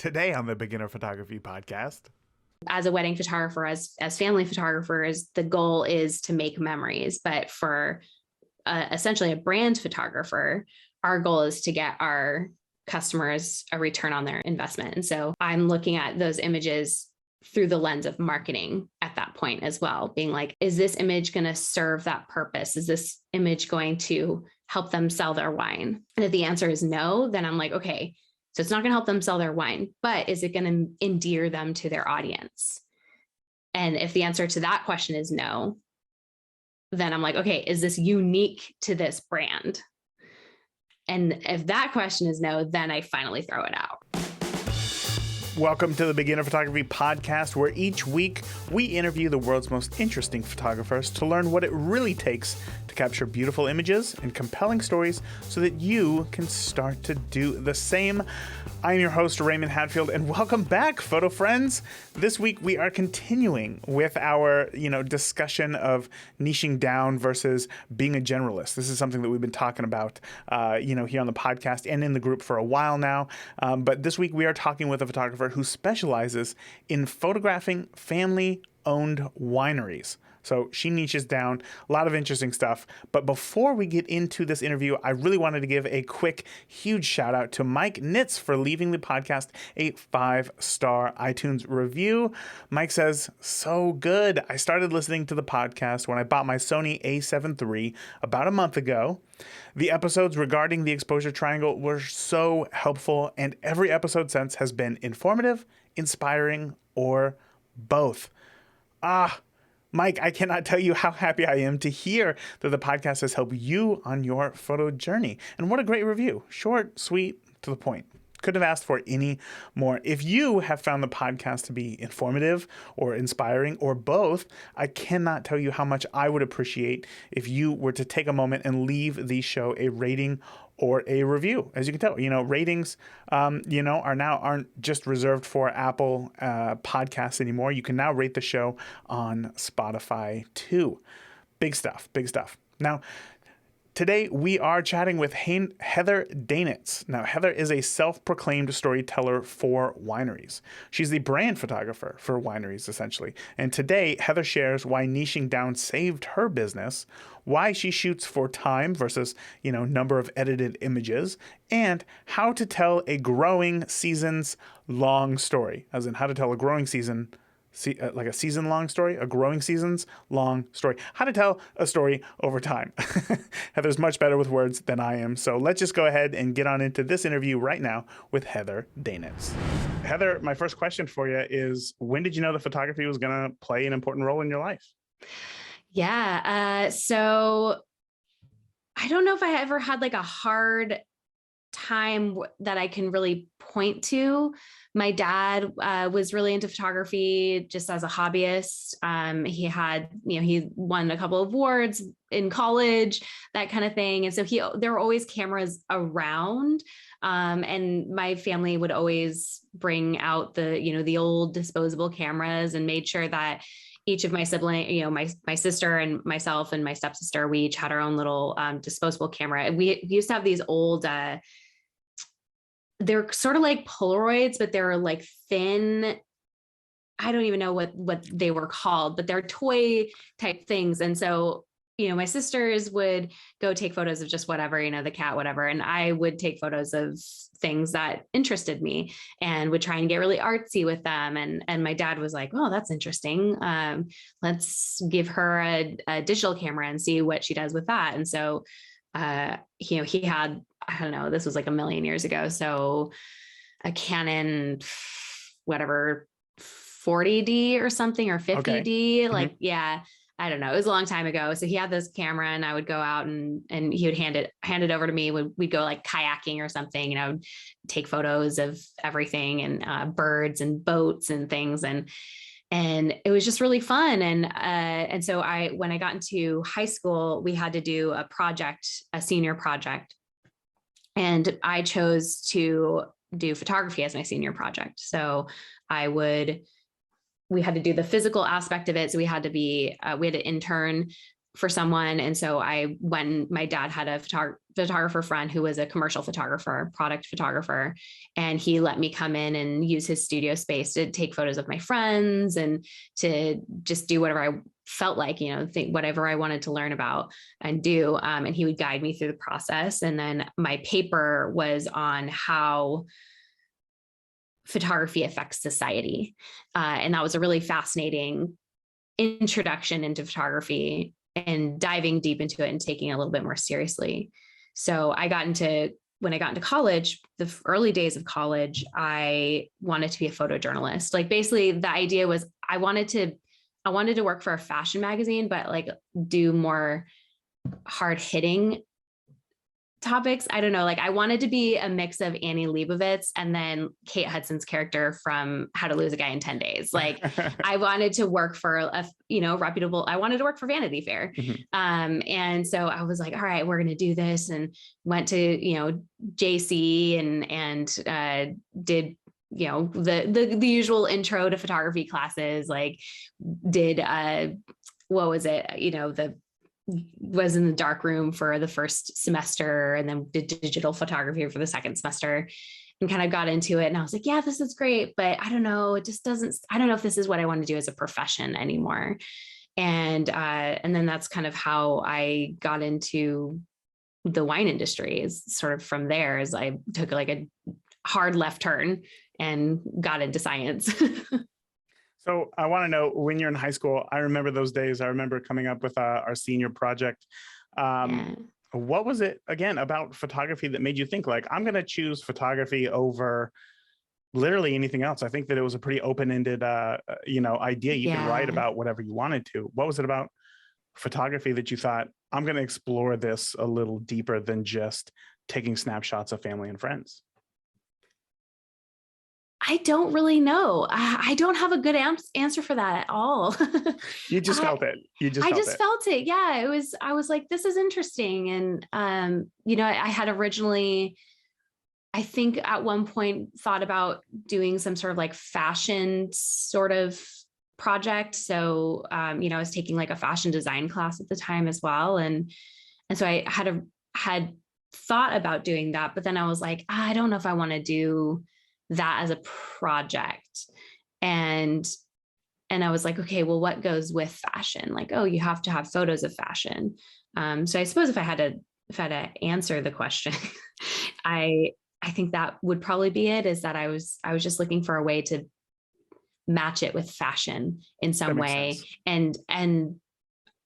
Today on the Beginner Photography Podcast. As a wedding photographer, as family photographers, the goal is to make memories. But for essentially a brand photographer, our goal is to get our customers a return on their investment. And so I'm looking at those images through the lens of marketing at that point as well, being like, is this image going to serve that purpose? Is this image going to help them sell their wine? And if the answer is no, then I'm like, okay, so it's not going to help them sell their wine, but is it going to endear them to their audience? And if the answer to that question is no, then I'm like, okay, is this unique to this brand? And if that question is no, then I finally throw it out. Welcome to the Beginner Photography Podcast, where each week we interview the world's most interesting photographers to learn what it really takes to capture beautiful images and compelling stories so that you can start to do the same. I'm your host, Raymond Hadfield, and welcome back, photo friends. This week we are continuing with our, discussion of niching down versus being a generalist. This is something that we've been talking about, here on the podcast and in the group for a while now. But this week we are talking with a photographer who specializes in photographing family-owned wineries. So she niches down, a lot of interesting stuff. But before we get into this interview, I really wanted to give a quick, huge shout out to Mike Nitz for leaving the podcast a 5-star iTunes review. Mike says, so good. I started listening to the podcast when I bought my Sony a7 III about a month ago. The episodes regarding the exposure triangle were so helpful, and every episode since has been informative, inspiring, or both. Mike, I cannot tell you how happy I am to hear that the podcast has helped you on your photo journey. And what a great review. Short, sweet, to the point. Couldn't have asked for any more. If you have found the podcast to be informative or inspiring or both, I cannot tell you how much I would appreciate if you were to take a moment and leave the show a rating or a review. As you can tell, ratings, aren't just reserved for Apple podcasts anymore. You can now rate the show on Spotify too. Big stuff, big stuff. Now, today we are chatting with Heather Daenitz. Now, Heather is a self-proclaimed storyteller for wineries. She's the brand photographer for wineries, essentially. And today, Heather shares why niching down saved her business, why she shoots for time versus, number of edited images, and how to tell a growing season's long story, as in how to tell a growing season like a season-long story, a growing season's long story. How to tell a story over time. Heather's much better with words than I am, so let's just go ahead and get on into this interview right now with Heather Daenitz. Heather, my first question for you is, when did you know that photography was going to play an important role in your life? Yeah, so I don't know if I ever had like a hard time that I can really point to. My dad was really into photography just as a hobbyist. He had, he won a couple of awards in college, that kind of thing. And so there were always cameras around. And my family would always bring out the old disposable cameras and made sure that each of my siblings, my sister and myself and my stepsister, we each had our own little disposable camera. We used to have these old, they're sort of like Polaroids, but they're like thin. I don't even know what they were called, but they're toy type things. And so, my sisters would go take photos of just whatever, the cat, whatever. And I would take photos of things that interested me and would try and get really artsy with them. And my dad was like, oh, that's interesting. Let's give her a digital camera and see what she does with that. And so, he had, I don't know, this was like a million years ago. So a Canon, whatever, 40D or something, or 50D, okay. Like, yeah, I don't know. It was a long time ago. So he had this camera and I would go out and he would hand it over to me. We'd go like kayaking or something, take photos of everything and birds and boats and things. And it was just really fun. And so when I got into high school, we had to do a senior project. And I chose to do photography as my senior project. So we had to do the physical aspect of it. So we had to intern for someone. And so my dad had a photographer friend who was a commercial photographer, product photographer, and he let me come in and use his studio space to take photos of my friends and to just do whatever I felt like, think whatever I wanted to learn about and do. And he would guide me through the process. And then my paper was on how photography affects society. And that was a really fascinating introduction into photography and diving deep into it and taking it a little bit more seriously. So when I got into college, the early days of college, I wanted to be a photojournalist. Like basically the idea was I wanted to work for a fashion magazine, but like do more hard hitting topics. I don't know. Like I wanted to be a mix of Annie Leibovitz and then Kate Hudson's character from How to Lose a Guy in 10 Days. Like I wanted to work for I wanted to work for Vanity Fair. Mm-hmm. And so I was like, all right, we're going to do this, and went to, JC and did, the usual intro to photography classes, like did, what was it? Was in the dark room for the first semester and then did digital photography for the second semester and kind of got into it. And I was like, yeah, this is great, but I don't know. I don't know if this is what I want to do as a profession anymore. And then that's kind of how I got into the wine industry, is sort of from there, as I took like a hard left turn and got into science. So I want to know, when you're in high school, I remember those days. I remember coming up with our senior project. What was it, again, about photography that made you think like, I'm going to choose photography over literally anything else? I think that it was a pretty open-ended, idea. You could write about whatever you wanted to. What was it about photography that you thought, I'm going to explore this a little deeper than just taking snapshots of family and friends? I don't really know. I don't have a good answer for that at all. You just felt it. I just felt it. Yeah, I was like, this is interesting. And, I had originally, I think at one point thought about doing some sort of like fashion sort of project. So, I was taking like a fashion design class at the time as well. And so I had thought about doing that, but then I was like, I don't know if I want to do that as a project. And I was like, okay, well, what goes with fashion? Like, oh, you have to have photos of fashion. So I suppose if I had to answer the question, I think that would probably be it, is that I was just looking for a way to match it with fashion in some way. And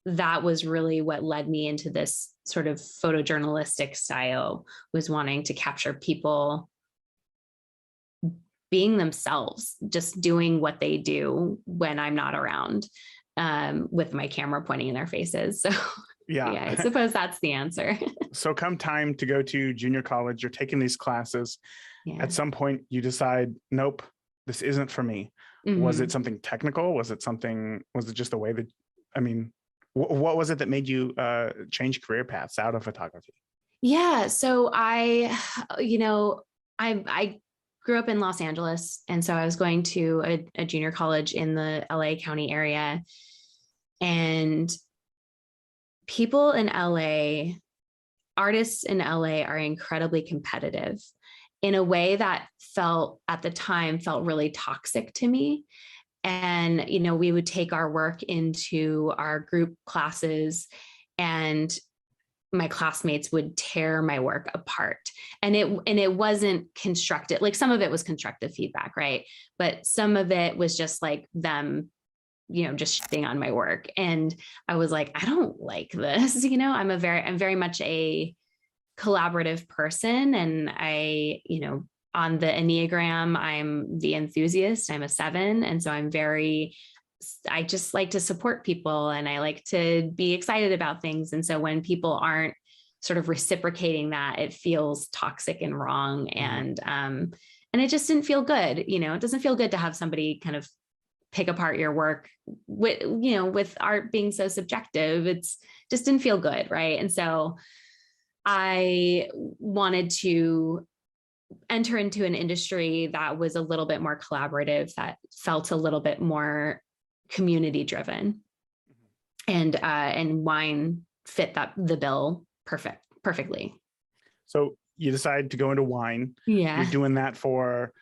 that was really what led me into this sort of photojournalistic style, was wanting to capture people being themselves, just doing what they do when I'm not around, with my camera pointing in their faces. So yeah, I suppose that's the answer. So come time to go to junior college, you're taking these classes. Yeah. At some point you decide, nope, this isn't for me. Mm-hmm. Was it something technical? Was it just the way that, what was it that made you change career paths out of photography? Yeah. So I grew up in Los Angeles. And so I was going to a junior college in the LA County area, and people in LA, artists in LA are incredibly competitive in a way that at the time felt really toxic to me. And, we would take our work into our group classes, and my classmates would tear my work apart, and it wasn't constructive. Like some of it was constructive feedback, right? But some of it was just like them, just shitting on my work. And I was like, I don't like this. I'm very much a collaborative person. And on the Enneagram, I'm the enthusiast. I'm a 7. And so I just like to support people, and I like to be excited about things. And so when people aren't sort of reciprocating that, it feels toxic and wrong. Mm-hmm. And it just didn't feel good. It doesn't feel good to have somebody kind of pick apart your work with art being so subjective. It's just didn't feel good. Right. And so I wanted to enter into an industry that was a little bit more collaborative, that felt a little bit more community driven. and wine fit the bill perfectly. So you decide to go into wine. Yeah. You're doing that for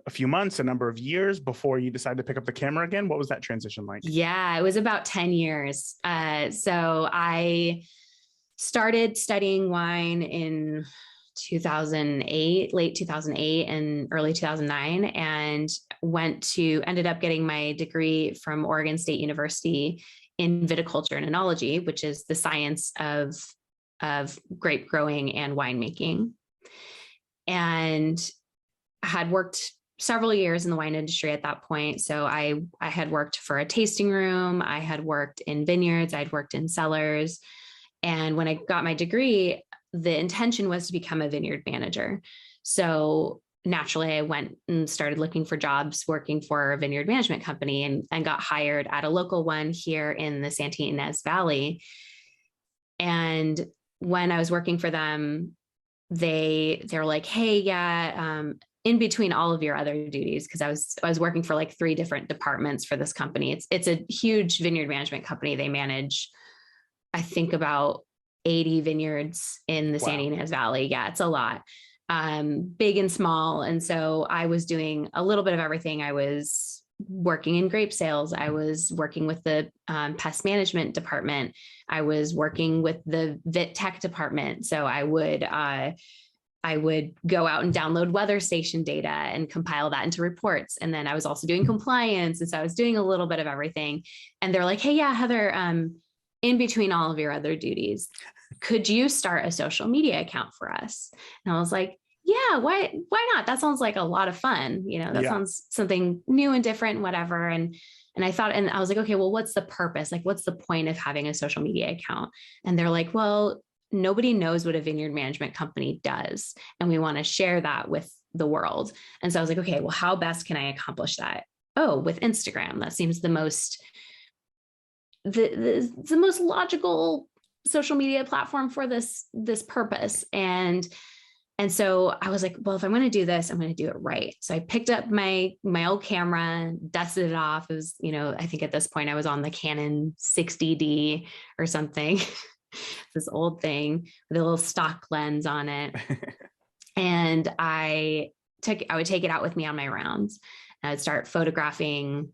a few months, a number of years before you decide to pick up the camera again. What was that transition like? Yeah, it was about 10 years. So I started studying wine in 2008, late 2008 and early 2009, and ended up getting my degree from Oregon State University in viticulture and enology, which is the science of grape growing and winemaking. And I had worked several years in the wine industry at that point. So I had worked for a tasting room. I had worked in vineyards. I'd worked in cellars. And when I got my degree, the intention was to become a vineyard manager. So naturally, I went and started looking for jobs working for a vineyard management company and got hired at a local one here in the Santa Ynez Valley. And when I was working for them, they're like, hey, yeah, in between all of your other duties, because I was working for like 3 different departments for this company. It's a huge vineyard management company. They manage, I think, about 80 vineyards in the Santa Ynez Valley. Yeah, it's a lot, big and small. And so I was doing a little bit of everything. I was working in grape sales. I was working with the pest management department. I was working with the vit tech department. So I would go out and download weather station data and compile that into reports. And then I was also doing compliance. And so I was doing a little bit of everything. And they're like, hey, yeah, Heather, in between all of your other duties, could you start a social media account for us? And I was like, yeah, why not? That sounds like a lot of fun. That sounds something new and different, whatever. And I thought, and I was like, okay, well, what's the purpose? Like, what's the point of having a social media account? And they're like, well, nobody knows what a vineyard management company does. And we want to share that with the world. And so I was like, okay, well, how best can I accomplish that? Oh, with Instagram. That seems the most logical social media platform for this purpose. And so I was like, well, if I'm going to do this, I'm going to do it right. So I picked up my old camera, dusted it off. It was, I think at this point I was on the Canon 60D or something, this old thing with a little stock lens on it. And I would take it out with me on my rounds. I would start photographing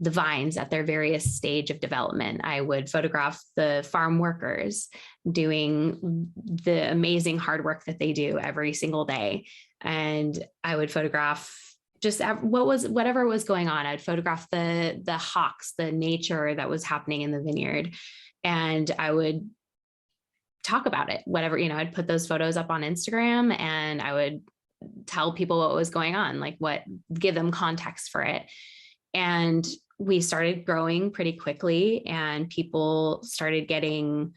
the vines at their various stage of development. I would photograph the farm workers doing the amazing hard work that they do every single day. And I would photograph just whatever was going on. I'd photograph the hawks, the nature that was happening in the vineyard. And I would talk about it, whatever, I'd put those photos up on Instagram and I would tell people what was going on, give them context for it. And we started growing pretty quickly and people started getting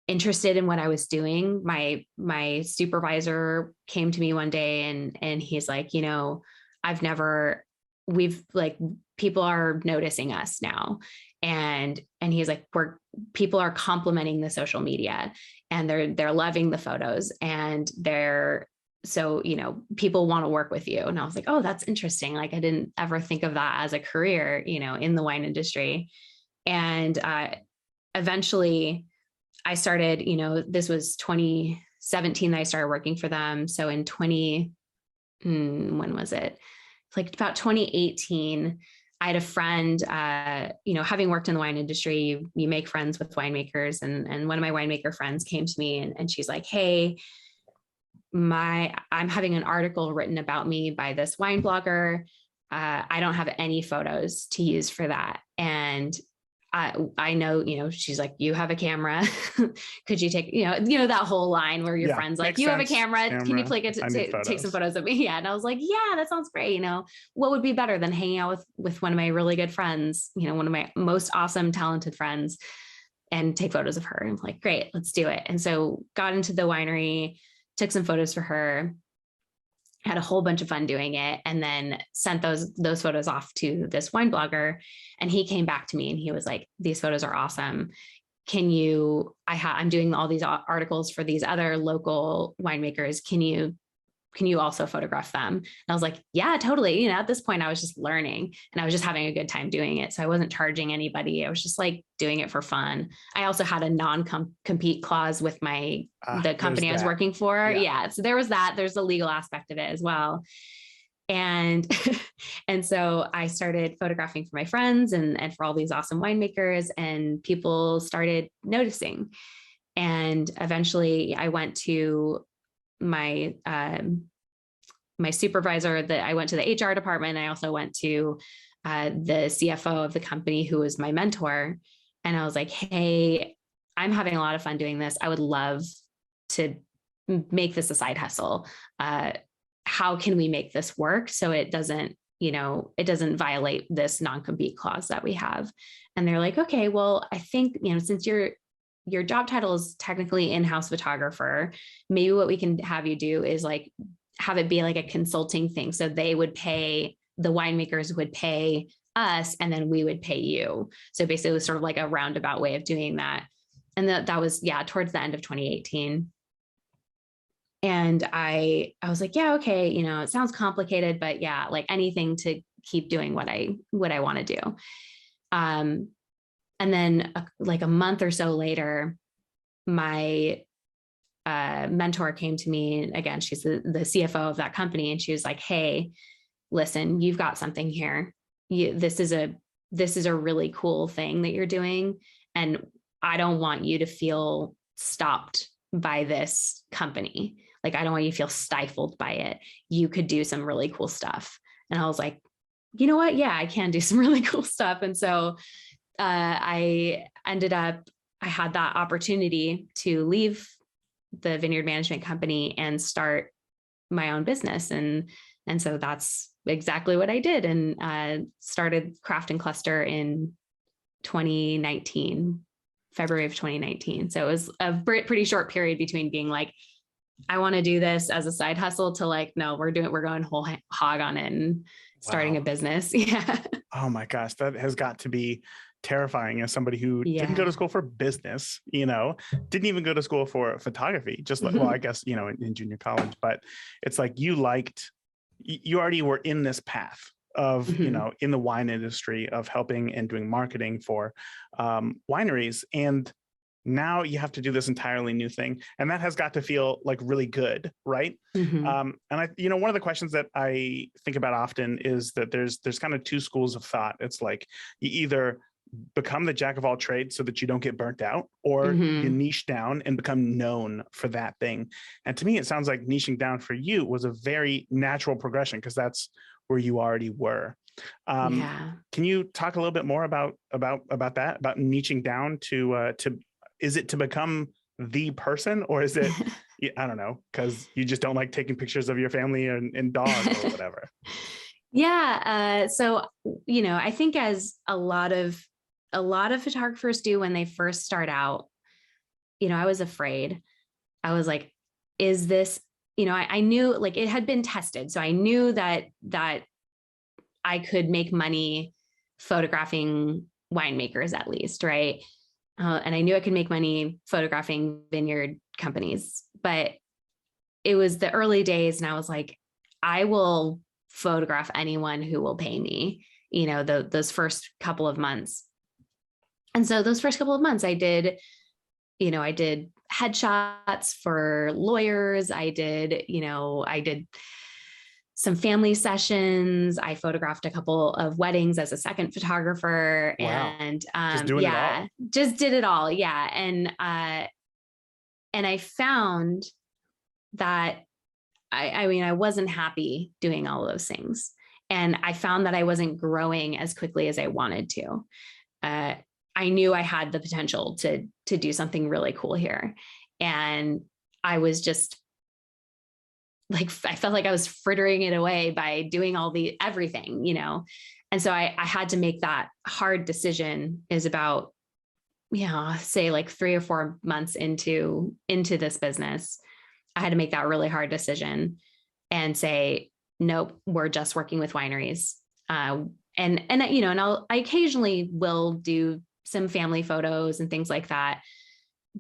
interested in what I was doing. My supervisor came to me one day and he's like, people are noticing us now. And he's like, people are complimenting the social media and they're loving the photos and people want to work with you. And I was like, oh, that's interesting. Like, I didn't ever think of that as a career, in the wine industry. And eventually I started, this was 2017 that I started working for them. So in when was it? Like about 2018, I had a friend, having worked in the wine industry, you make friends with winemakers. And one of my winemaker friends came to me and she's like, hey, I'm having an article written about me by this wine blogger. I don't have any photos to use for that. And I know, she's like, you have a camera. Could you take, that whole line where your friend's like, you have a camera. Can you take some photos of me? Yeah. And I was like, yeah, that sounds great. What would be better than hanging out with one of my really good friends, one of my most awesome, talented friends, and take photos of her. And I'm like, great, let's do it. And so got into the winery, took some photos for her, had a whole bunch of fun doing it, and then sent those photos off to this wine blogger. And he came back to me and he was like, these photos are awesome. I'm doing all these articles for these other local winemakers. Can you can you also photograph them? And I was like, yeah, totally. At this point I was just learning and I was just having a good time doing it. So I wasn't charging anybody. I was just like doing it for fun. I also had a non-compete clause with the company I was working for. Yeah. So there was that. There's the legal aspect of it as well. And, and so I started photographing for my friends and for all these awesome winemakers, and people started noticing. And eventually I went to my supervisor, that I went to the HR department. I also went to the CFO of the company, who was my mentor. And I was like, hey, I'm having a lot of fun doing this. I would love to make this a side hustle. How can we make this work so it doesn't violate this non-compete clause that we have? And they're like, okay, well, I think, since your job title is technically in-house photographer, maybe what we can have you do is like have it be like a consulting thing. So the winemakers would pay us and then we would pay you. So basically it was sort of like a roundabout way of doing that. And that was, towards the end of 2018. And I was like, yeah, okay. It sounds complicated, but yeah, like anything to keep doing what I want to do. And then like a month or so later, my mentor came to me, and again, she's the CFO of that company. And she was like, hey, listen, you've got something here. This is a really cool thing that you're doing. And I don't want you to feel stopped by this company. Like, I don't want you to feel stifled by it. You could do some really cool stuff. And I was like, you know what? Yeah, I can do some really cool stuff. And so I had that opportunity to leave the vineyard management company and start my own business. And so that's exactly what I did, and started Craft and Cluster in 2019, February of 2019. So it was a pretty short period between being like, I want to do this as a side hustle, to like, no, we're going whole hog on it and starting a business. Yeah. Oh my gosh, that has got to be terrifying as somebody who didn't go to school for business, didn't even go to school for photography, just like, well, I guess, in junior college, but it's like you already were in this path of, in the wine industry, of helping and doing marketing for wineries. And now you have to do this entirely new thing. And that has got to feel like really good, right? And I, one of the questions that I think about often is that there's kind of two schools of thought. It's like you either become the jack of all trades so that you don't get burnt out, or you niche down and become known for that thing. And to me, it sounds like niching down for you was a very natural progression, because that's where you already were. Can you talk a little bit more about that, about niching down to is it to become the person, or is it, I don't know, because you just don't like taking pictures of your family and dog or whatever? So, I think as a lot of photographers do when they first start out, I was afraid. I was like, is this, I knew, like, it had been tested. So I knew that I could make money photographing winemakers, at least. Right. And I knew I could make money photographing vineyard companies, but it was the early days. And I was like, I will photograph anyone who will pay me, those first couple of months. And so those first couple of months I did headshots for lawyers. I did some family sessions. I photographed a couple of weddings as a second photographer. Wow. And just did it all. Yeah. And I found that I wasn't happy doing all of those things. And I found that I wasn't growing as quickly as I wanted to. I knew I had the potential to do something really cool here. And I was just like, I felt like I was frittering it away by doing everything, And so I had to make that hard decision. Is about, say like 3 or 4 months into this business. I had to make that really hard decision and say, nope, we're just working with wineries. And I occasionally will do some family photos and things like that.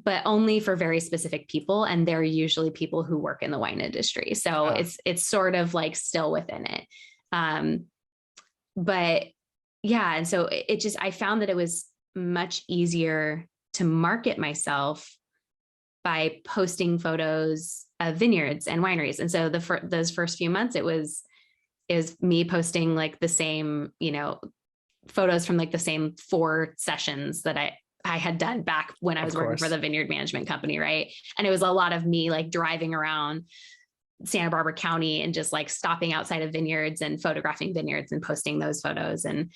but only for very specific people. And they're usually people who work in the wine industry. So it's sort of like still within it. But yeah. And so I found that it was much easier to market myself by posting photos of vineyards and wineries. And so those first few months, is me posting like the same, photos from like the same 4 sessions that I had done back when I was working for the vineyard management company. Right. And it was a lot of me like driving around Santa Barbara County and just like stopping outside of vineyards and photographing vineyards and posting those photos, and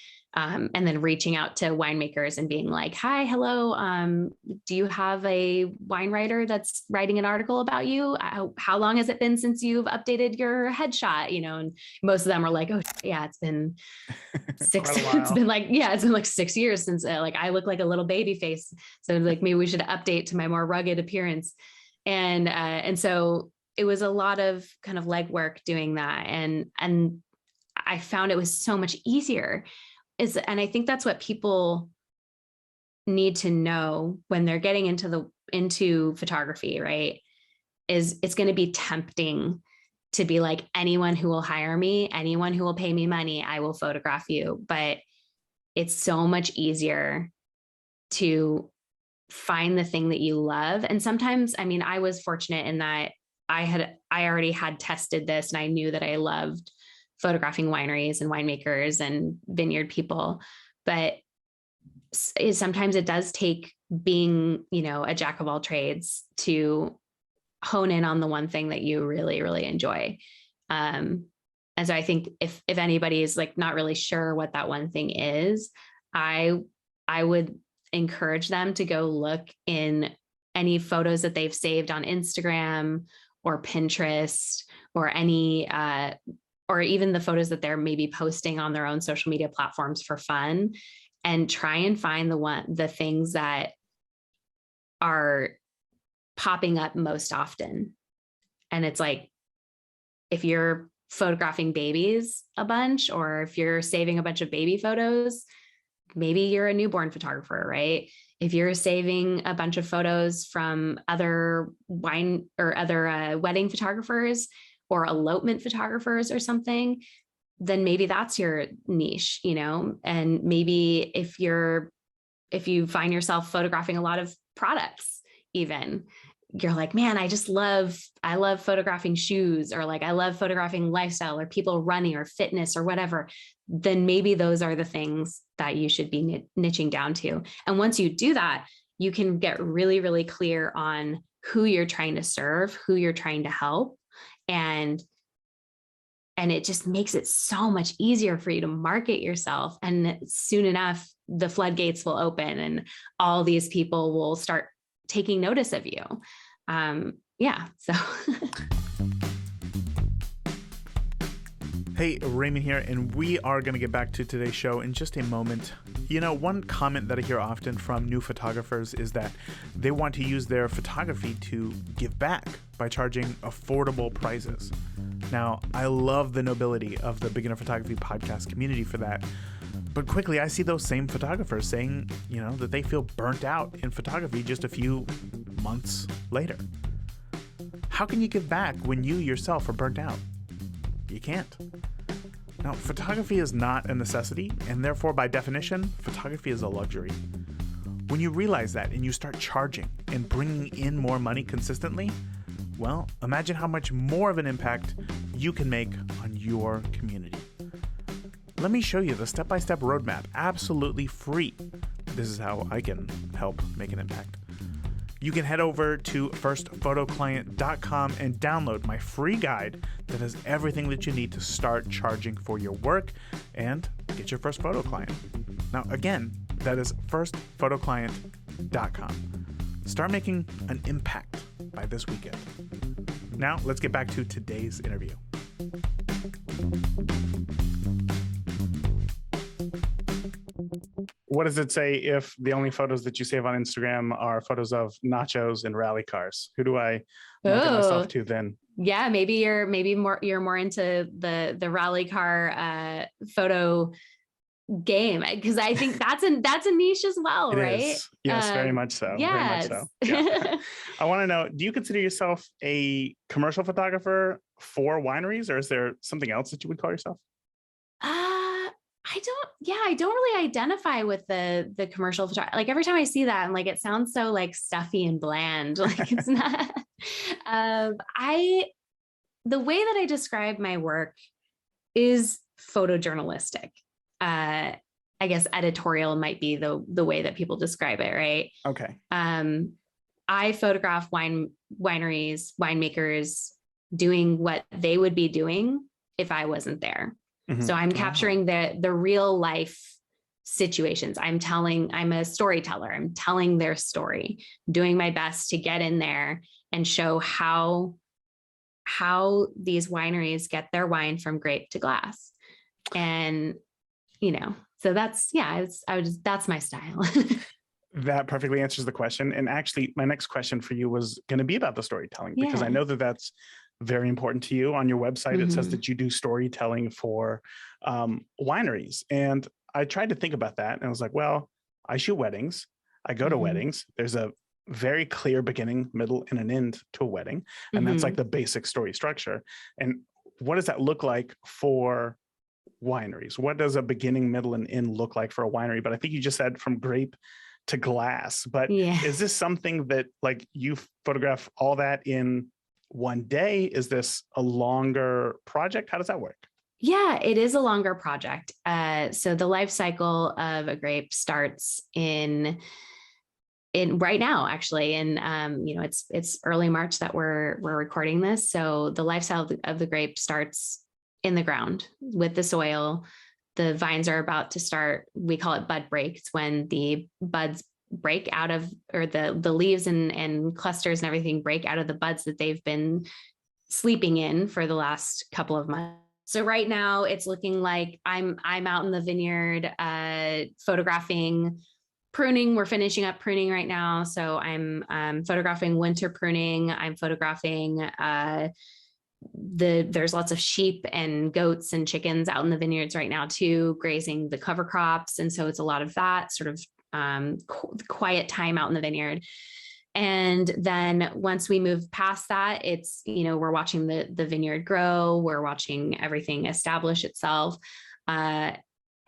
then reaching out to winemakers and being like, hi, hello. Do you have a wine writer that's writing an article about you? How long has it been since you've updated your headshot? And most of them are like, oh yeah, it's been 6, it's been like 6 years since like I look like a little baby face. So like, maybe we should update to my more rugged appearance. And so it was a lot of kind of legwork doing that. And I found it was so much easier. And I think that's what people need to know when they're getting into photography, right? Is it's going to be tempting to be like, anyone who will hire me, anyone who will pay me money, I will photograph you. But it's so much easier to find the thing that you love. And sometimes, I mean, I was fortunate in that I already had tested this, and I knew that I loved photographing wineries and winemakers and vineyard people. But sometimes it does take being, a jack of all trades to hone in on the one thing that you really, really enjoy. And so I think if anybody is like not really sure what that one thing is, I would encourage them to go look in any photos that they've saved on Instagram or Pinterest or or even the photos that they're maybe posting on their own social media platforms for fun, and try and find the things that are popping up most often. And it's like, if you're photographing babies a bunch, or if you're saving a bunch of baby photos, maybe you're a newborn photographer, right? If you're saving a bunch of photos from other wine or other wedding photographers or elopement photographers or something, then maybe that's your niche, and maybe if you find yourself photographing a lot of products, even, you're like, man, I love photographing shoes, or like, I love photographing lifestyle or people running or fitness or whatever, then maybe those are the things that you should be niching down to. And once you do that, you can get really, really clear on who you're trying to serve, who you're trying to help. And it just makes it so much easier for you to market yourself. And soon enough, the floodgates will open and all these people will start taking notice of you. So. Hey, Raymond here, and we are going to get back to today's show in just a moment. One comment that I hear often from new photographers is that they want to use their photography to give back by charging affordable prices. Now, I love the nobility of the Beginner Photography podcast community for that. But quickly, I see those same photographers saying, that they feel burnt out in photography just a few months later. How can you give back when you yourself are burnt out? You can't. Now, photography is not a necessity, and therefore, by definition, photography is a luxury. When you realize that and you start charging and bringing in more money consistently, well, imagine how much more of an impact you can make on your community. Let me show you the step-by-step roadmap, absolutely free. This is how I can help make an impact. You can head over to firstphotoclient.com and download my free guide that has everything that you need to start charging for your work and get your first photo client. Now, again, that is firstphotoclient.com. Start making an impact by this weekend. Now, let's get back to today's interview. What does it say if the only photos that you save on Instagram are photos of nachos and rally cars? Who do I market myself to then? Yeah, maybe you're more into the rally car photo game, because I think that's a niche as well, It right? is. Yes, very much so. Yes. Very much so. Yeah. I want to know, do you consider yourself a commercial photographer for wineries, or is there something else that you would call yourself? I don't really identify with the commercial photography. Like every time I see that, I'm like, it sounds so like stuffy and bland. Like it's not, the way that I describe my work is photojournalistic. I guess editorial might be the way that people describe it, right? Okay. I photograph wineries, winemakers doing what they would be doing if I wasn't there. Mm-hmm. So I'm capturing the real life situations. I'm a storyteller. I'm telling their story, doing my best to get in there and show how these wineries get their wine from grape to glass. And, so that's my style. That perfectly answers the question. And actually, my next question for you was going to be about the storytelling, because I know that that's very important to you. On your website, it says that you do storytelling for wineries. And I tried to think about that. And I was like, well, I shoot weddings. I go to weddings. There's a very clear beginning, middle, and an end to a wedding. And that's like the basic story structure. And what does that look like for wineries? What does a beginning, middle, and end look like for a winery? But I think you just said from grape to glass. But is this something that like you photograph all that in one day? Is this a longer project? How does that work? Yeah, it is a longer project. So the life cycle of a grape starts in right now, actually. And it's early March that we're recording this. So the life cycle of the grape starts in the ground with the soil. The vines are about to start, we call it bud break. It's when the buds break out of, or the leaves and clusters and everything break out of the buds that they've been sleeping in for the last couple of months. So right now it's looking like I'm out in the vineyard photographing pruning. We're finishing up pruning right now. So I'm photographing winter pruning. I'm photographing there's lots of sheep and goats and chickens out in the vineyards right now too, grazing the cover crops. And so it's a lot of that sort of quiet time out in the vineyard. And then once we move past that, it's, we're watching the vineyard grow, we're watching everything establish itself.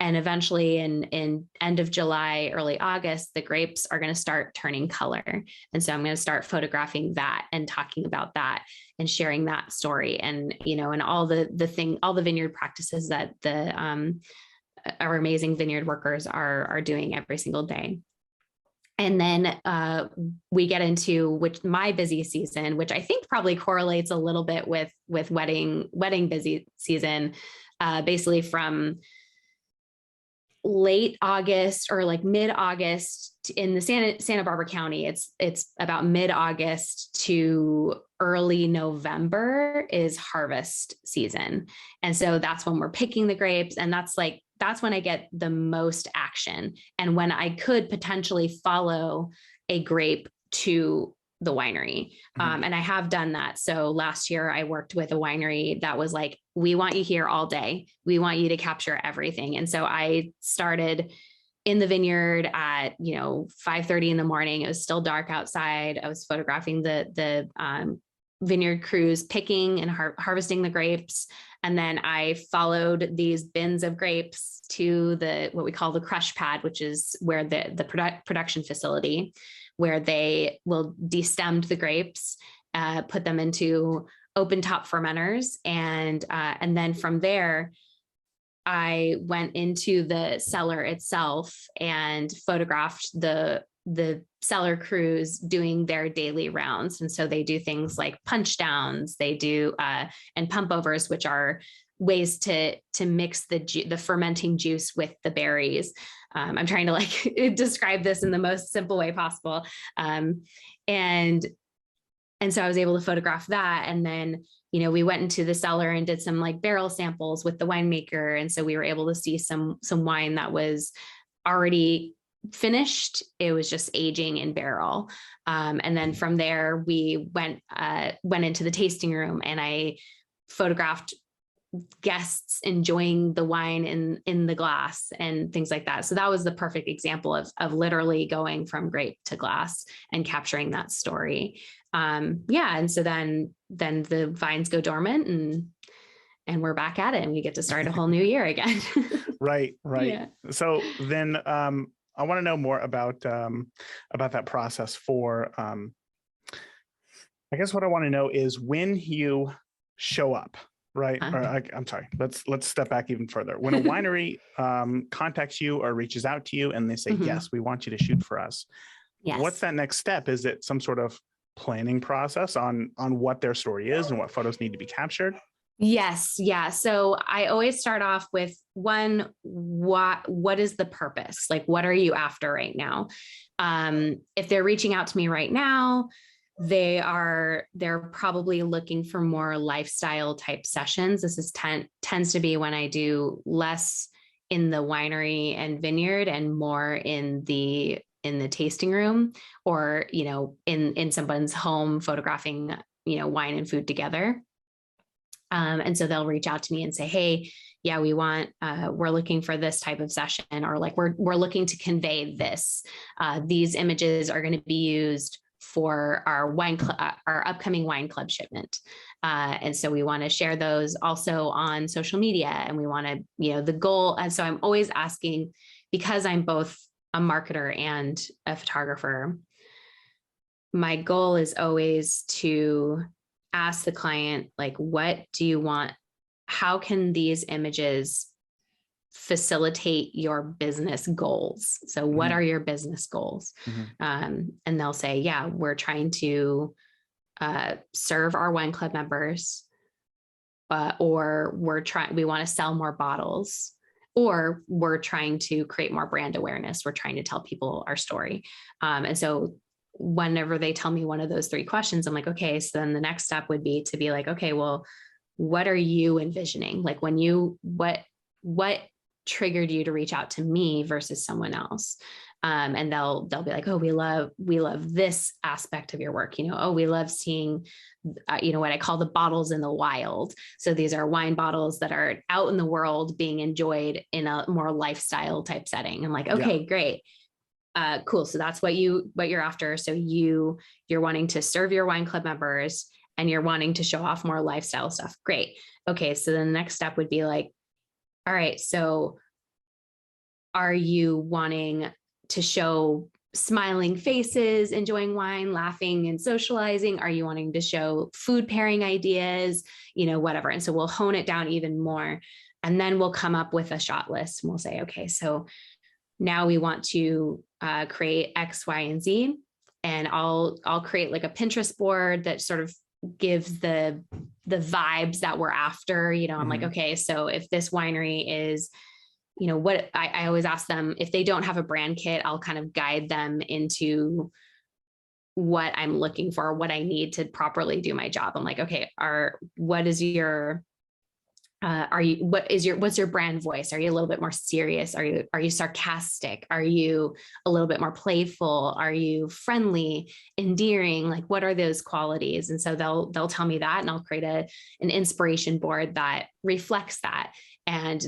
And eventually in end of July, early August, the grapes are going to start turning color. And so I'm going to start photographing that and talking about that and sharing that story and, and all the vineyard practices that our amazing vineyard workers are doing every single day. And then we get into my busy season, which I think probably correlates a little bit with wedding busy season, basically from late August or like mid-August in the Santa Barbara County. It's about mid-August to early November is harvest season. And so that's when we're picking the grapes. And that's when I get the most action and when I could potentially follow a grape to the winery. And I have done that. So last year I worked with a winery that was like, we want you here all day. We want you to capture everything. And so I started in the vineyard at, 5:30 in the morning. It was still dark outside. I was photographing the vineyard crews picking and harvesting the grapes. And then I followed these bins of grapes to what we call the crush pad, which is where the production facility, where they will destem the grapes, put them into open top fermenters. And then from there, I went into the cellar itself and photographed the cellar crews doing their daily rounds. And so they do things like punch downs, they do, and pump overs, which are ways to mix the fermenting juice with the berries. I'm trying to describe this in the most simple way possible. And so I was able to photograph that. And then, we went into the cellar and did some barrel samples with the winemaker. And so we were able to see some wine that was already finished. It was just aging in barrel. And then from there, we went into the tasting room and I photographed guests enjoying the wine in the glass and things like that. So that was the perfect example of literally going from grape to glass and capturing that story. And so then the vines go dormant and we're back at it, and we get to start a whole new year again. Right. Yeah. So then I want to know more about that process for, I guess what I want to know is when you show up, right? Or I'm sorry, let's step back even further. When a winery contacts you or reaches out to you and they say, yes, we want you to shoot for us. Yes. What's that next step? Is it some sort of planning process on what their story is and what photos need to be captured? Yes. Yeah. So I always start off with one, what is the purpose? Like, what are you after right now? If they're reaching out to me right now, they're probably looking for more lifestyle type sessions. This is tends to be when I do less in the winery and vineyard and more in the tasting room, or, in someone's home photographing, wine and food together. And so they'll reach out to me and say, hey, yeah, we're looking for this type of session, or like, we're looking to convey this. These images are going to be used for our our upcoming wine club shipment. And so we want to share those also on social media, and we want to, the goal. And so I'm always asking, because I'm both a marketer and a photographer, my goal is always to ask the client, like, what do you want? How can these images facilitate your business goals? So what are your business goals? And they'll say, yeah, we're trying to serve our wine club members, or we want to sell more bottles, or we're trying to create more brand awareness. We're trying to tell people our story. And so whenever they tell me one of those three questions, I'm like, okay, so then the next step would be to be like, okay, well, what are you envisioning? Like, what triggered you to reach out to me versus someone else? And they'll be like, oh, we love this aspect of your work. Oh, we love seeing, what I call the bottles in the wild. So these are wine bottles that are out in the world being enjoyed in a more lifestyle type setting. I'm like, okay, great. Cool. So that's what you're after. So you're wanting to serve your wine club members, and you're wanting to show off more lifestyle stuff. Great. Okay. So then the next step would be like, all right, so are you wanting to show smiling faces, enjoying wine, laughing and socializing? Are you wanting to show food pairing ideas, whatever. And so we'll hone it down even more. And then we'll come up with a shot list, and we'll say, okay, so now we want to create X, Y, and Z. And I'll create like a Pinterest board that sort of gives the vibes that we're after. I'm like, okay, so if this winery is, what I always ask them, if they don't have a brand kit, I'll kind of guide them into what I'm looking for, what I need to properly do my job. I'm like, okay, what's your brand voice? Are you a little bit more serious? Are you sarcastic? Are you a little bit more playful? Are you friendly, endearing? Like, what are those qualities? And so they'll tell me that, and I'll create an inspiration board that reflects that. And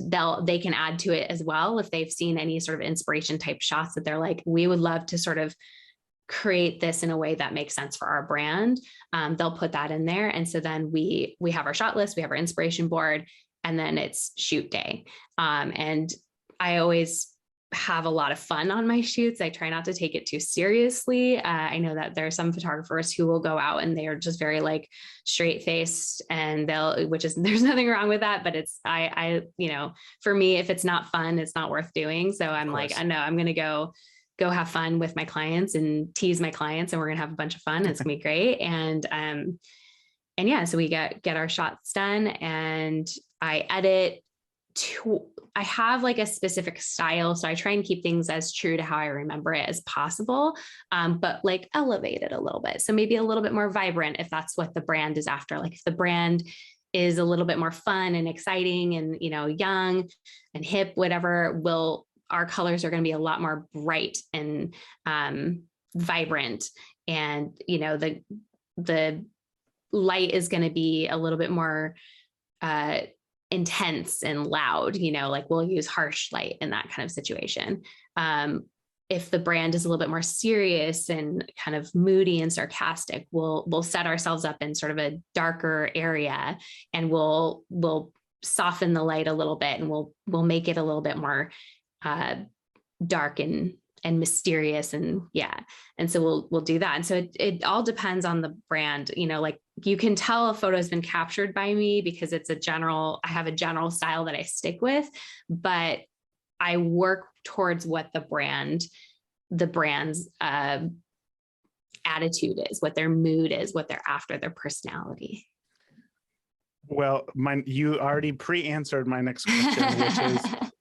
they can add to it as well if they've seen any sort of inspiration type shots that they're like, we would love to sort of create this in a way that makes sense for our brand. They'll put that in there. And so then we have our shot list, we have our inspiration board, and then it's shoot day. And I always have a lot of fun on my shoots. I try not to take it too seriously. I know that there are some photographers who will go out and they are just very like straight faced, and there's nothing wrong with that, but it's, for me, if it's not fun, it's not worth doing. So I'm like, I know I'm going to go have fun with my clients and tease my clients, and we're going to have a bunch of fun. It's going to be great. And yeah, so we get our shots done, and I edit I have like a specific style. So I try and keep things as true to how I remember it as possible, but like elevate it a little bit. So maybe a little bit more vibrant if that's what the brand is after. Like if the brand is a little bit more fun and exciting and, young and hip, whatever, our colors are going to be a lot more bright and vibrant. And, the light is going to be a little bit more intense and loud, like we'll use harsh light in that kind of situation. If the brand is a little bit more serious and kind of moody and sarcastic, we'll set ourselves up in sort of a darker area, and we'll soften the light a little bit, and we'll make it a little bit more dark and mysterious, and so we'll do that. And so it all depends on the brand. Like you can tell a photo has been captured by me because I have a general style that I stick with, but I work towards what the brand's attitude is, what their mood is, what they're after, their personality. Well, you already pre-answered my next question, which is,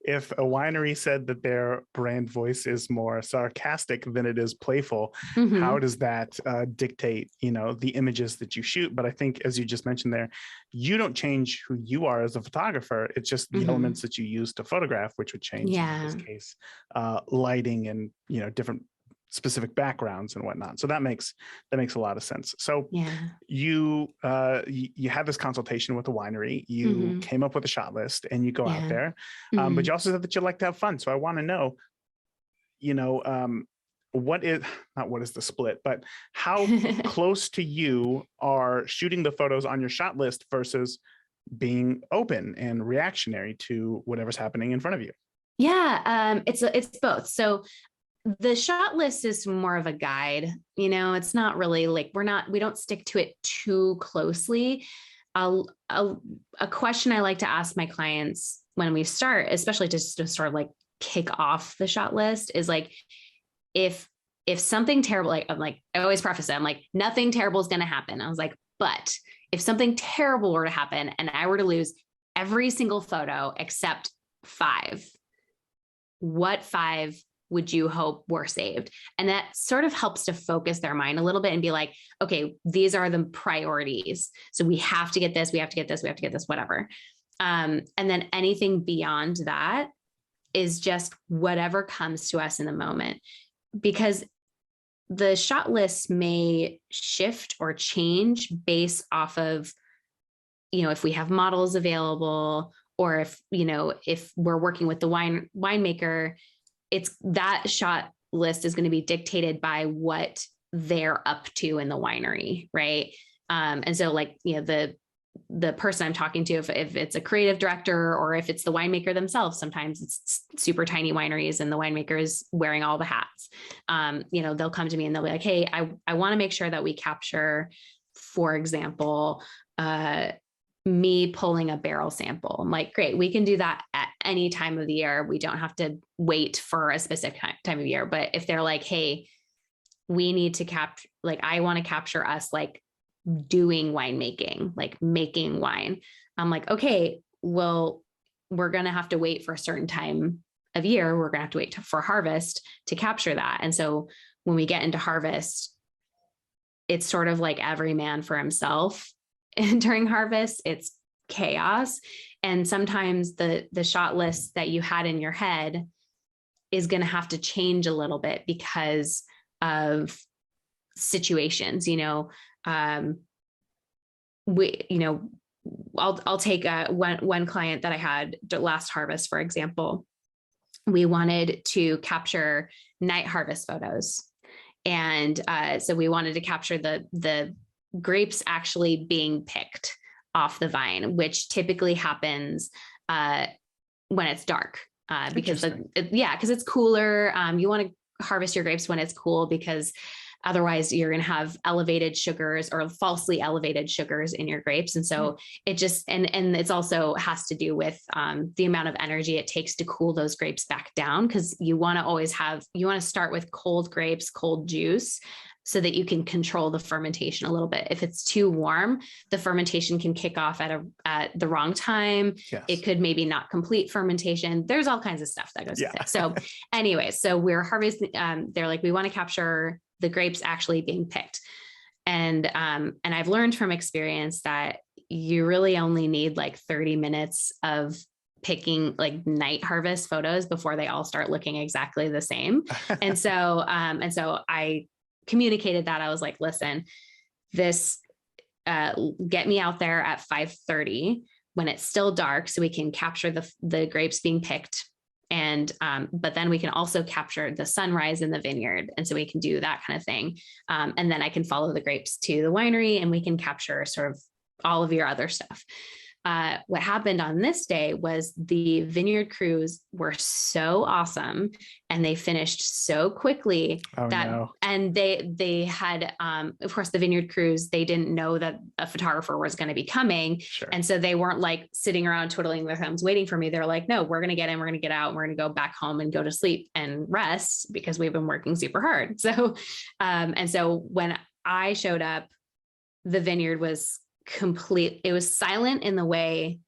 if a winery said that their brand voice is more sarcastic than it is playful, how does that dictate, the images that you shoot? But I think, as you just mentioned there, you don't change who you are as a photographer. It's just the elements that you use to photograph, which would change in this case, lighting and, different specific backgrounds and whatnot. So that makes a lot of sense. So you had this consultation with the winery, you came up with a shot list, and you go out there. But you also said that you like to have fun. So I want to know, what is the split, but how close to you are shooting the photos on your shot list versus being open and reactionary to whatever's happening in front of you? It's both. So the shot list is more of a guide, it's not really like, we don't stick to it too closely. A question I like to ask my clients when we start, especially just to sort of like kick off the shot list, is like, if something terrible, like I always preface it, I'm like, nothing terrible is going to happen. I was like, but if something terrible were to happen and I were to lose every single photo except 5, what 5 would you hope were saved? And that sort of helps to focus their mind a little bit and be like, okay, these are the priorities. So we have to get this, we have to get this, we have to get this, whatever. And then anything beyond that is just whatever comes to us in the moment, because the shot list may shift or change based off of, if we have models available, or if we're working with the winemaker, it's that shot list is going to be dictated by what they're up to in the winery. Right. And so like, the person I'm talking to, if it's a creative director or if it's the winemaker themselves, sometimes it's super tiny wineries and the winemaker is wearing all the hats. They'll come to me and they'll be like, hey, I want to make sure that we capture, for example, me pulling a barrel sample. I'm like, great, we can do that at any time of the year. We don't have to wait for a specific time of year. But if they're like, hey, we need to capture, like, I want to capture us like doing winemaking, like making wine. I'm like, okay, well, we're going to have to wait for a certain time of year. We're going to have to wait for harvest to capture that. And so when we get into harvest, it's sort of like every man for himself. And during harvest, it's chaos. And sometimes the shot list that you had in your head is going to have to change a little bit because of situations, I'll take one client that I had last harvest, for example. We wanted to capture night harvest photos. And so we wanted to capture the grapes actually being picked off the vine, which typically happens when it's dark, because it's cooler. You want to harvest your grapes when it's cool, because otherwise you're going to have elevated sugars or falsely elevated sugars in your grapes. And so it just, and it's also has to do with the amount of energy it takes to cool those grapes back down. Cause you want to start with cold grapes, cold juice, so that you can control the fermentation a little bit. If it's too warm, the fermentation can kick off at the wrong time. Yes. It could maybe not complete fermentation. There's all kinds of stuff that goes with it. So anyway, so we're harvesting, they're like, we want to capture the grapes actually being picked. And I've learned from experience that you really only need like 30 minutes of picking like night harvest photos before they all start looking exactly the same. And so I communicated that. I was like, listen, get me out there at 5:30. when it's still dark, so we can capture the grapes being picked. And, but then we can also capture the sunrise in the vineyard. And so we can do that kind of thing. And then I can follow the grapes to the winery and we can capture sort of all of your other stuff. What happened on this day was the vineyard crews were so awesome and they finished so quickly and they had, of course, the vineyard crews, they didn't know that a photographer was going to be coming. Sure. And so they weren't like sitting around twiddling their thumbs waiting for me. They're like, no, we're going to get in, we're going to get out, and we're going to go back home and go to sleep and rest because we've been working super hard. So, and so when I showed up, the vineyard was complete. It was silent in the way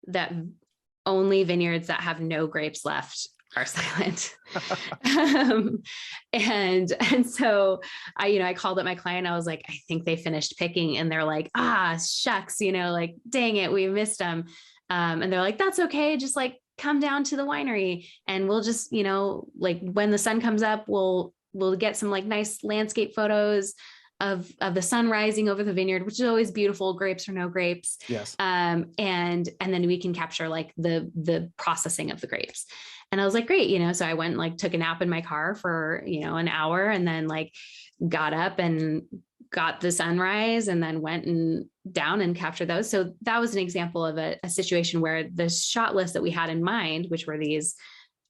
that only vineyards that have no grapes left are silent. And so I called up my client. I was like, I think they finished picking, and they're like, shucks, like, dang it, we missed them. And they're like, that's okay. Just like come down to the winery and we'll just, like when the sun comes up, we'll get some like nice landscape photos of the sun rising over the vineyard, which is always beautiful, grapes or no grapes. Yes. And then we can capture like the processing of the grapes. And I was like, great, so I went and like took a nap in my car for, an hour, and then like got up and got the sunrise and then went and down and captured those. So that was an example of a situation where the shot list that we had in mind, which were these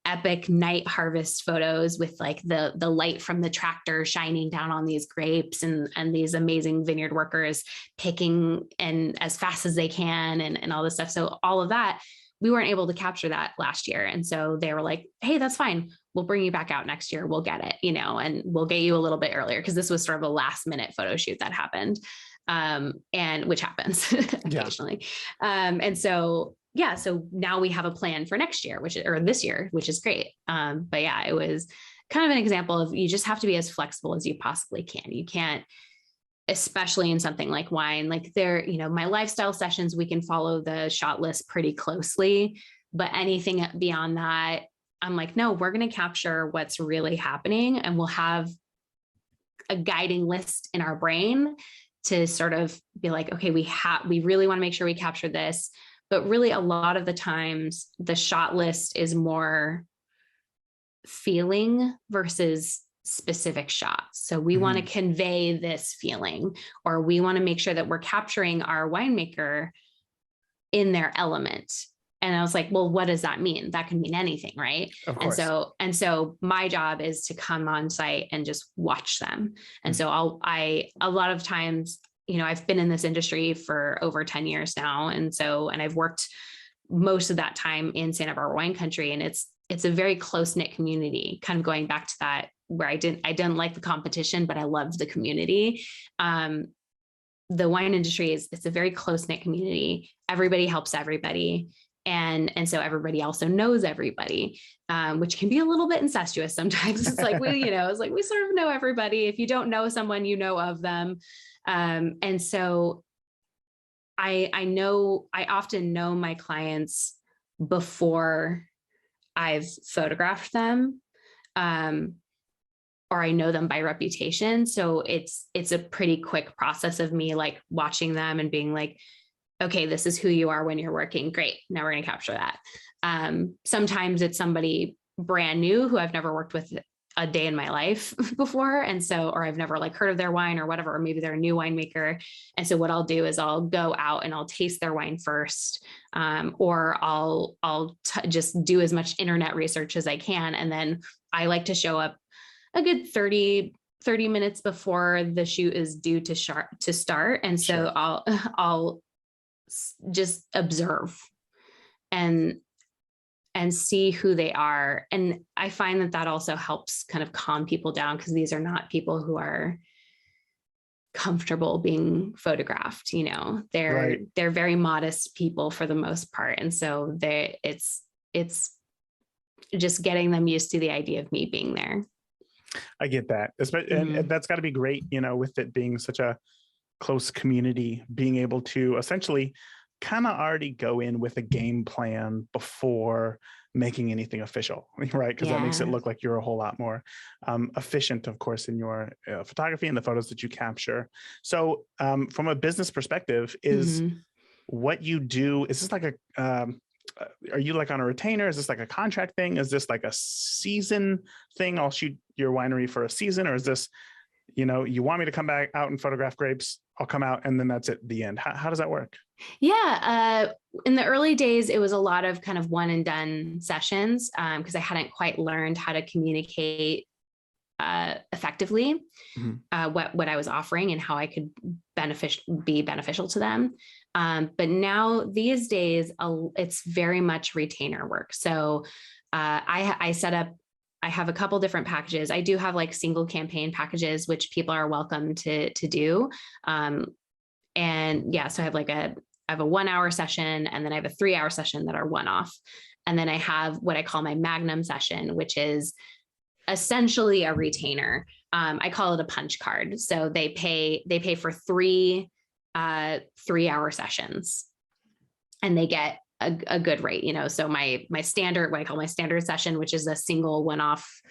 epic night harvest photos with like the light from the tractor shining down on these grapes and these amazing vineyard workers picking and as fast as they can and all this stuff. So all of that, we weren't able to capture that last year. And so they were like, hey, that's fine. We'll bring you back out next year. We'll get it, and we'll get you a little bit earlier. Cause this was sort of a last minute photo shoot that happened. And which happens occasionally. And so now we have a plan for next year, this year, which is great. But yeah, it was kind of an example of, you just have to be as flexible as you possibly can. You can't, especially in something like wine, like my lifestyle sessions, we can follow the shot list pretty closely, but anything beyond that, I'm like, no, we're going to capture what's really happening. And we'll have a guiding list in our brain to sort of be like, okay, we really want to make sure we capture this. But really, a lot of the times the shot list is more feeling versus specific shots. So we want to convey this feeling, or we want to make sure that we're capturing our winemaker in their element. And I was like, well, what does that mean? That can mean anything, right? Of course. And so my job is to come on site and just watch them. And so a lot of times, I've been in this industry for over 10 years now. And I've worked most of that time in Santa Barbara wine country. And it's a very close-knit community, kind of going back to that, where I didn't like the competition, but I loved the community. The wine industry it's a very close-knit community. Everybody helps everybody. And so everybody also knows everybody, which can be a little bit incestuous sometimes. It's like, we sort of know everybody. If you don't know someone, you know of them. And so I often know my clients before I've photographed them, or I know them by reputation. So it's a pretty quick process of me like watching them and being like, okay, this is who you are when you're working. Great. Now we're going to capture that. Sometimes it's somebody brand new who I've never worked with a day in my life before. And so, or I've never like heard of their wine or whatever, or maybe they're a new winemaker. And so what I'll do is I'll go out and I'll taste their wine first. Or I'll just do as much internet research as I can. And then I like to show up a good 30 minutes before the shoot is due to start. And so sure. I'll just observe and see who they are. And I find that also helps kind of calm people down, because these are not people who are comfortable being photographed. They're very modest people for the most part. And so it's just getting them used to the idea of me being there. I get that. And that's got to be great, with it being such a close community, being able to essentially kind of already go in with a game plan before making anything official, right? Because that makes it look like you're a whole lot more efficient, of course, in your photography and the photos that you capture. So from a business perspective, what you do? Is this like are you like on a retainer? Is this like a contract thing? Is this like a season thing? I'll shoot your winery for a season, or is this, you know, you want me to come back out and photograph grapes, I'll come out and then that's it, the end. How does that work? Yeah. In the early days, it was a lot of kind of one and done sessions because I hadn't quite learned how to communicate effectively what I was offering and how I could be beneficial to them. But now these days, it's very much retainer work. So I set up, I have a couple different packages. I do have like single campaign packages, which people are welcome to do. And yeah, so I have a 1 hour session, and then I have a 3 hour session that are one-off. And then I have what I call my Magnum session, which is essentially a retainer. I call it a punch card. So they pay for 3 3-hour sessions, and they get a good rate, you know. So my standard, what I call my standard session, which is a single one-off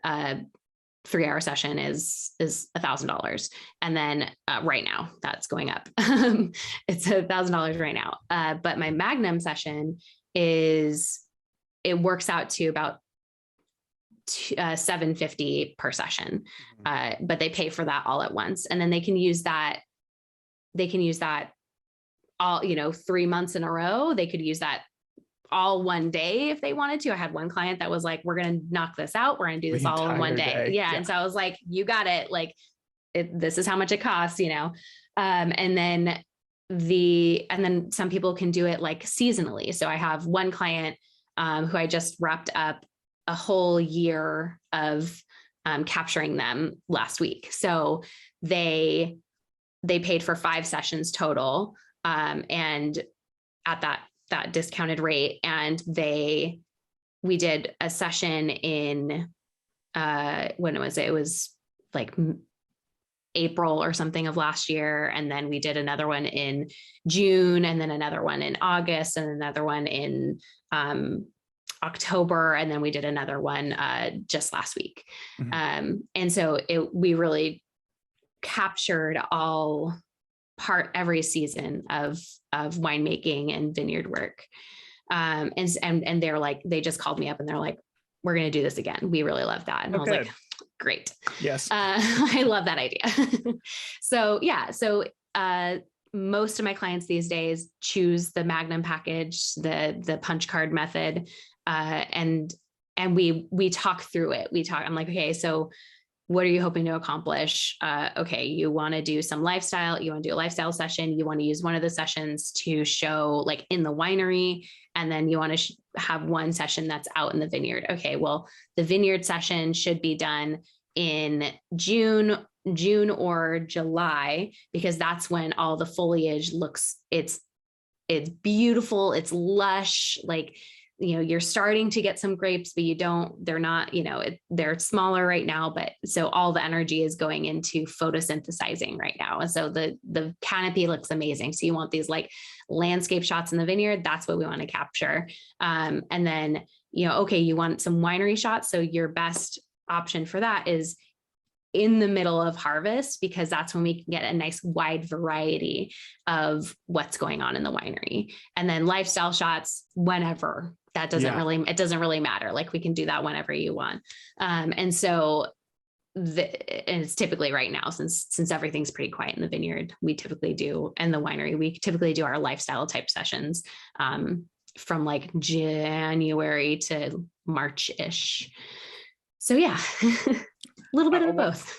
3-hour session, is $1,000. And then right now that's going up. It's $1,000 right now. But my Magnum session it works out to about $750 per session. But they pay for that all at once. And then they can use that all, you know, 3 months in a row. They could use that all one day if they wanted to. I had one client that was like, we're going to knock this out. We're going to do this all in one day. Yeah. And so I was like, you got it. Like this is how much it costs, you know? And then some people can do it like seasonally. So I have one client who I just wrapped up a whole year of capturing them last week. So they paid for 5 sessions total. And at that discounted rate. And we did a session in, when was it? It was like April or something of last year. And then we did another one in June, and then another one in August, and another one in October. And then we did another one just last week. And so we really captured every season of winemaking and vineyard work. And they're like, they just called me up and they're like, we're going to do this again. We really love that. And I was like, great. Yes. I love that idea. So yeah. So most of my clients these days choose the Magnum package, the punch card method. And we talk through it. I'm like, okay, so what are you hoping to accomplish? Okay, you want to do some lifestyle, you want to do a lifestyle session, you want to use one of the sessions to show like in the winery, and then you want to have one session that's out in the vineyard. Okay, well, the vineyard session should be done in June or July, because that's when all the foliage it's beautiful, it's lush, like, you know, you're starting to get some grapes, but they're not, you know, they're smaller right now, but so all the energy is going into photosynthesizing right now. And so the canopy looks amazing. So you want these like landscape shots in the vineyard. That's what we want to capture. And then, you know, okay, you want some winery shots. So your best option for that is in the middle of harvest, because that's when we can get a nice wide variety of what's going on in the winery. And then lifestyle shots, whenever. That doesn't it doesn't really matter. Like we can do that whenever you want. And so and it's typically right now, since everything's pretty quiet in the vineyard, we typically do, and the winery, we typically do our lifestyle type sessions from like January to March-ish. So yeah, a little bit of both.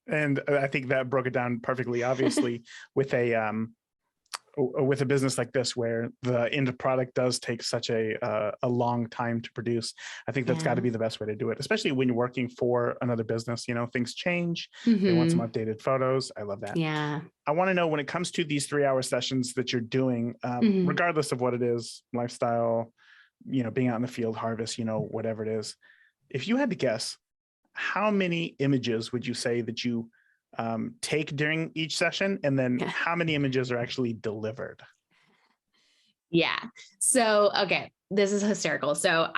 And I think that broke it down perfectly, obviously, with a business like this, where the end product does take such a long time to produce. I think that's got to be the best way to do it, especially when you're working for another business. You know, things change. They want some updated photos. I love that. Yeah. I want to know, when it comes to these 3-hour sessions that you're doing, regardless of what it is, lifestyle, you know, being out in the field, harvest, you know, whatever it is, if you had to guess, how many images would you say that you take during each session, and then how many images are actually delivered? Yeah. So, okay, this is hysterical. So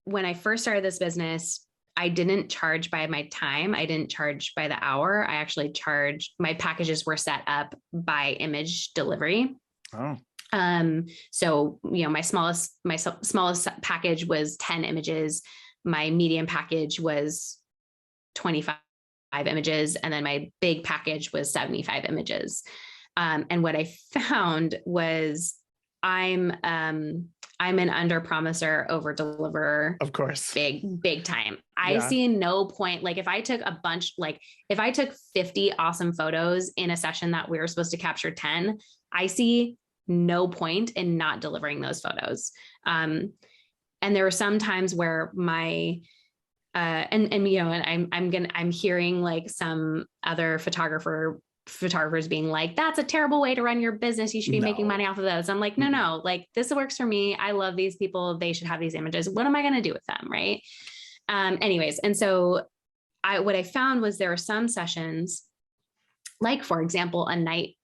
when I first started this business, I didn't charge by my time. I didn't charge by the hour. I actually charged, my packages were set up by image delivery. Oh, So, my smallest package was 10 images. My medium package was 25 images. And then my big package was 75 images. And what I found was I'm an under promiser, over deliverer. of course. Big time. I see no point. Like if I took 50 awesome photos in a session that we were supposed to capture 10, I see no point in not delivering those photos. And there were some times where my, I'm hearing like some other photographers being like, that's a terrible way to run your business. You should be making money off of those. I'm like, no, like this works for me. I love these people. They should have these images. What am I going to do with them? Right. Anyways. And so what I found was there are some sessions, like for example, a night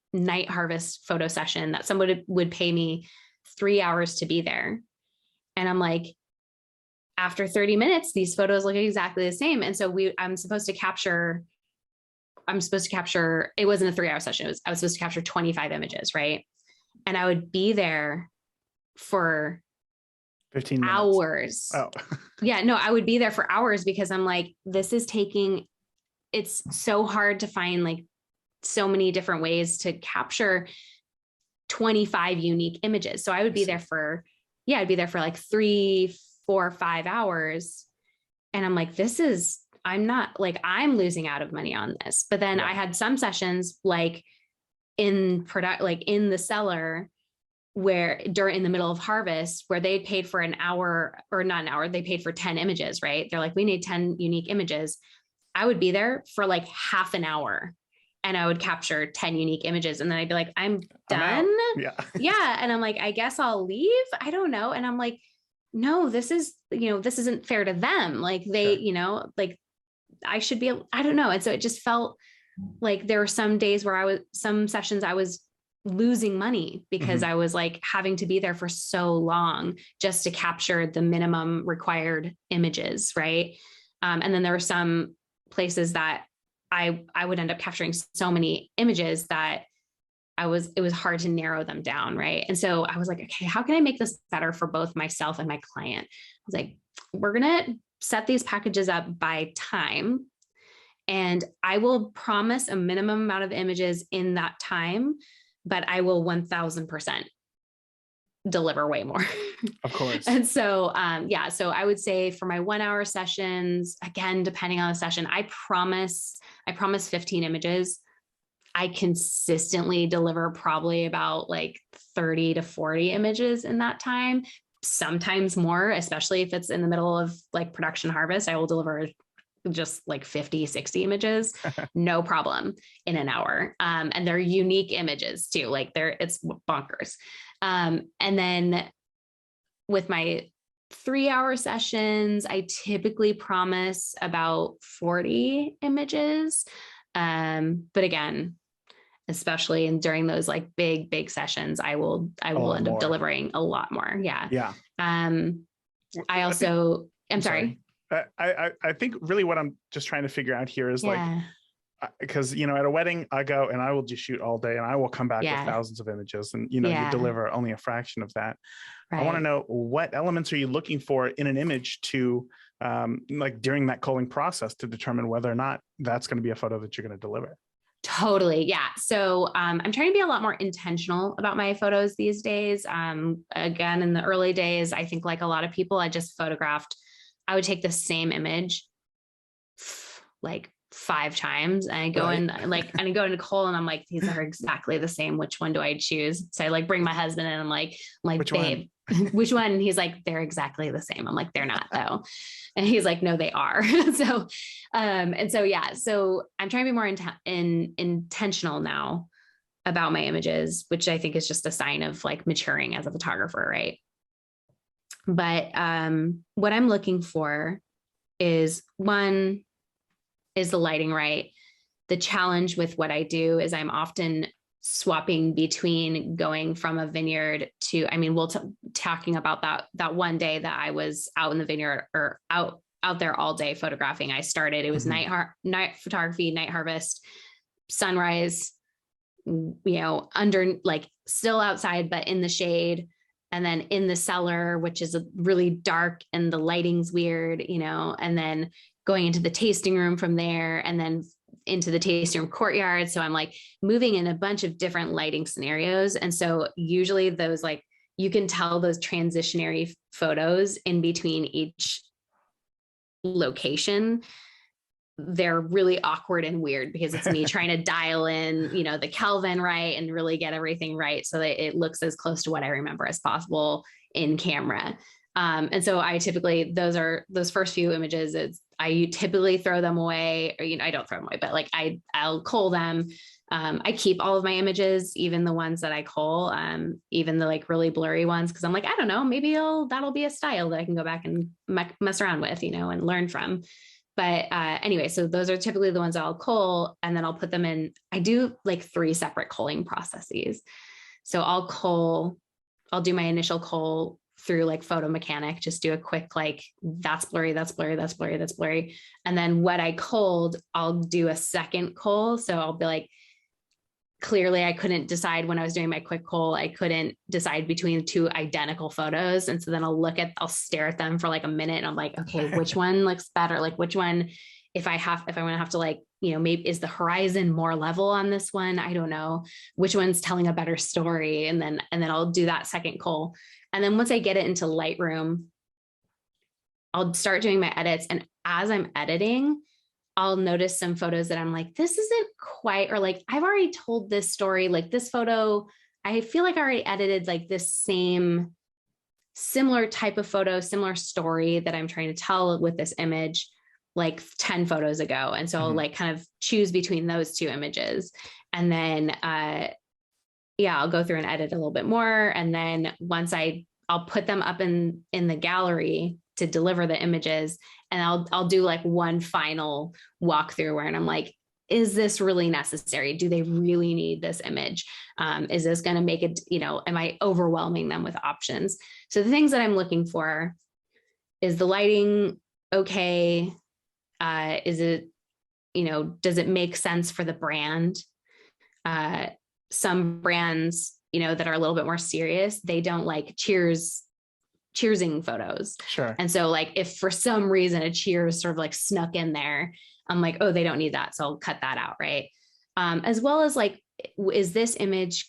harvest photo session that somebody would pay me 3 hours to be there. And I'm like, after 30 minutes, these photos look exactly the same. And so I'm supposed to capture, it wasn't a 3-hour session. I was supposed to capture 25 images. Right. And I would be there for 15 minutes. Hours. Oh, yeah, no, I would be there for hours because I'm like, it's so hard to find like so many different ways to capture 25 unique images. So I would be there for, I'd be there for like 3, 4, 5 hours. And I'm like, I'm losing out of money on this. But then I had some sessions like in the cellar where in the middle of harvest, where they paid for an hour, or not an hour, they paid for 10 images, right? They're like, we need 10 unique images. I would be there for like half an hour and I would capture 10 unique images. And then I'd be like, I'm done. Yeah. And I'm like, I guess I'll leave. I don't know. And I'm like, no, this isn't fair to them. Like they, like I should be, I don't know. And so it just felt like there were some days where some sessions I was losing money because I was like having to be there for so long just to capture the minimum required images. Right. And then there were some places that I would end up capturing so many images that it was hard to narrow them down. Right. And so I was like, okay, how can I make this better for both myself and my client? I was like, we're going to set these packages up by time. And I will promise a minimum amount of images in that time, but I will 1000% deliver way more. of course. And so, so I would say for my 1-hour sessions, again, depending on the session, I promise 15 images. I consistently deliver probably about like 30 to 40 images in that time, sometimes more, especially if it's in the middle of like production harvest. I will deliver just like 50, 60 images, no problem in an hour. And they're unique images too. Like it's bonkers. And then with my 3-hour sessions, I typically promise about 40 images. But again, especially during those like big sessions, I will end up delivering a lot more. Yeah. Yeah. I'm sorry. I think really what I'm just trying to figure out here is like, because, at a wedding, I go and I will just shoot all day and I will come back with thousands of images and, you deliver only a fraction of that. Right. I want to know, what elements are you looking for in an image to like during that culling process to determine whether or not that's going to be a photo that you're going to deliver? Totally. Yeah. So I'm trying to be a lot more intentional about my photos these days. Again, in the early days, I think like a lot of people, I would take the same image like 5 times and I go in like, and I go to Nicole and I'm like, these are exactly the same. Which one do I choose? So I like bring my husband in and I'm like, which babe, which one? And he's like, they're exactly the same. I'm like, they're not though. And he's like, no, they are. So I'm trying to be more intentional now about my images, which I think is just a sign of like maturing as a photographer. Right. But what I'm looking for is, one, is the lighting right? The challenge with what I do is I'm often swapping between going from a vineyard to, talking about that one day that I was out in the vineyard or out there all day photographing. It was night photography, night harvest, sunrise, under, like still outside, but in the shade. And then in the cellar, which is really dark and the lighting's weird, and then going into the tasting room from there, and then into the tasting room courtyard. So I'm like moving in a bunch of different lighting scenarios. And so usually those, like, you can tell those transitionary photos in between each location, they're really awkward and weird because it's me trying to dial in, the Kelvin right and really get everything right so that it looks as close to what I remember as possible in camera. And so I typically, those first few images, I typically throw them away, or, I don't throw them away, but like I'll cull them. I keep all of my images, even the ones that I cull, even the like really blurry ones. Cause I'm like, I don't know, maybe that'll be a style that I can go back and mess around with, and learn from. But anyway, so those are typically the ones I'll cull, and then I'll put them in. I do like 3 separate culling processes. So I'll do my initial cull through like photo mechanic, just do a quick, like, that's blurry, that's blurry, that's blurry, that's blurry. And then what I culled, I'll do a second cull. So I'll be like, clearly I couldn't decide when I was doing my quick cull, I couldn't decide between 2 identical photos. And so then I'll stare at them for like a minute, and I'm like, okay, which one looks better? Like which one, if I want to have to, like, maybe is the horizon more level on this one? I don't know which one's telling a better story. And then I'll do that second cull. And then once I get it into Lightroom, I'll start doing my edits. And as I'm editing, I'll notice some photos that I'm like, this isn't quite, or like, I've already told this story, like this photo, I feel like I already edited like this similar type of photo, similar story that I'm trying to tell with this image, like 10 photos ago. And so I'll like kind of choose between those 2 images. And then, I'll go through and edit a little bit more. And then once I'll put them up in the gallery to deliver the images. And I'll do like one final walkthrough where I'm like, is this really necessary? Do they really need this image? Is this going to make it, am I overwhelming them with options? So the things that I'm looking for is the lighting okay? Is it, does it make sense for the brand? Some brands, that are a little bit more serious, they don't like cheersing photos. Sure. And so like, if for some reason a cheers sort of like snuck in there, I'm like, oh, they don't need that. So I'll cut that out. Right. As well as like, is this image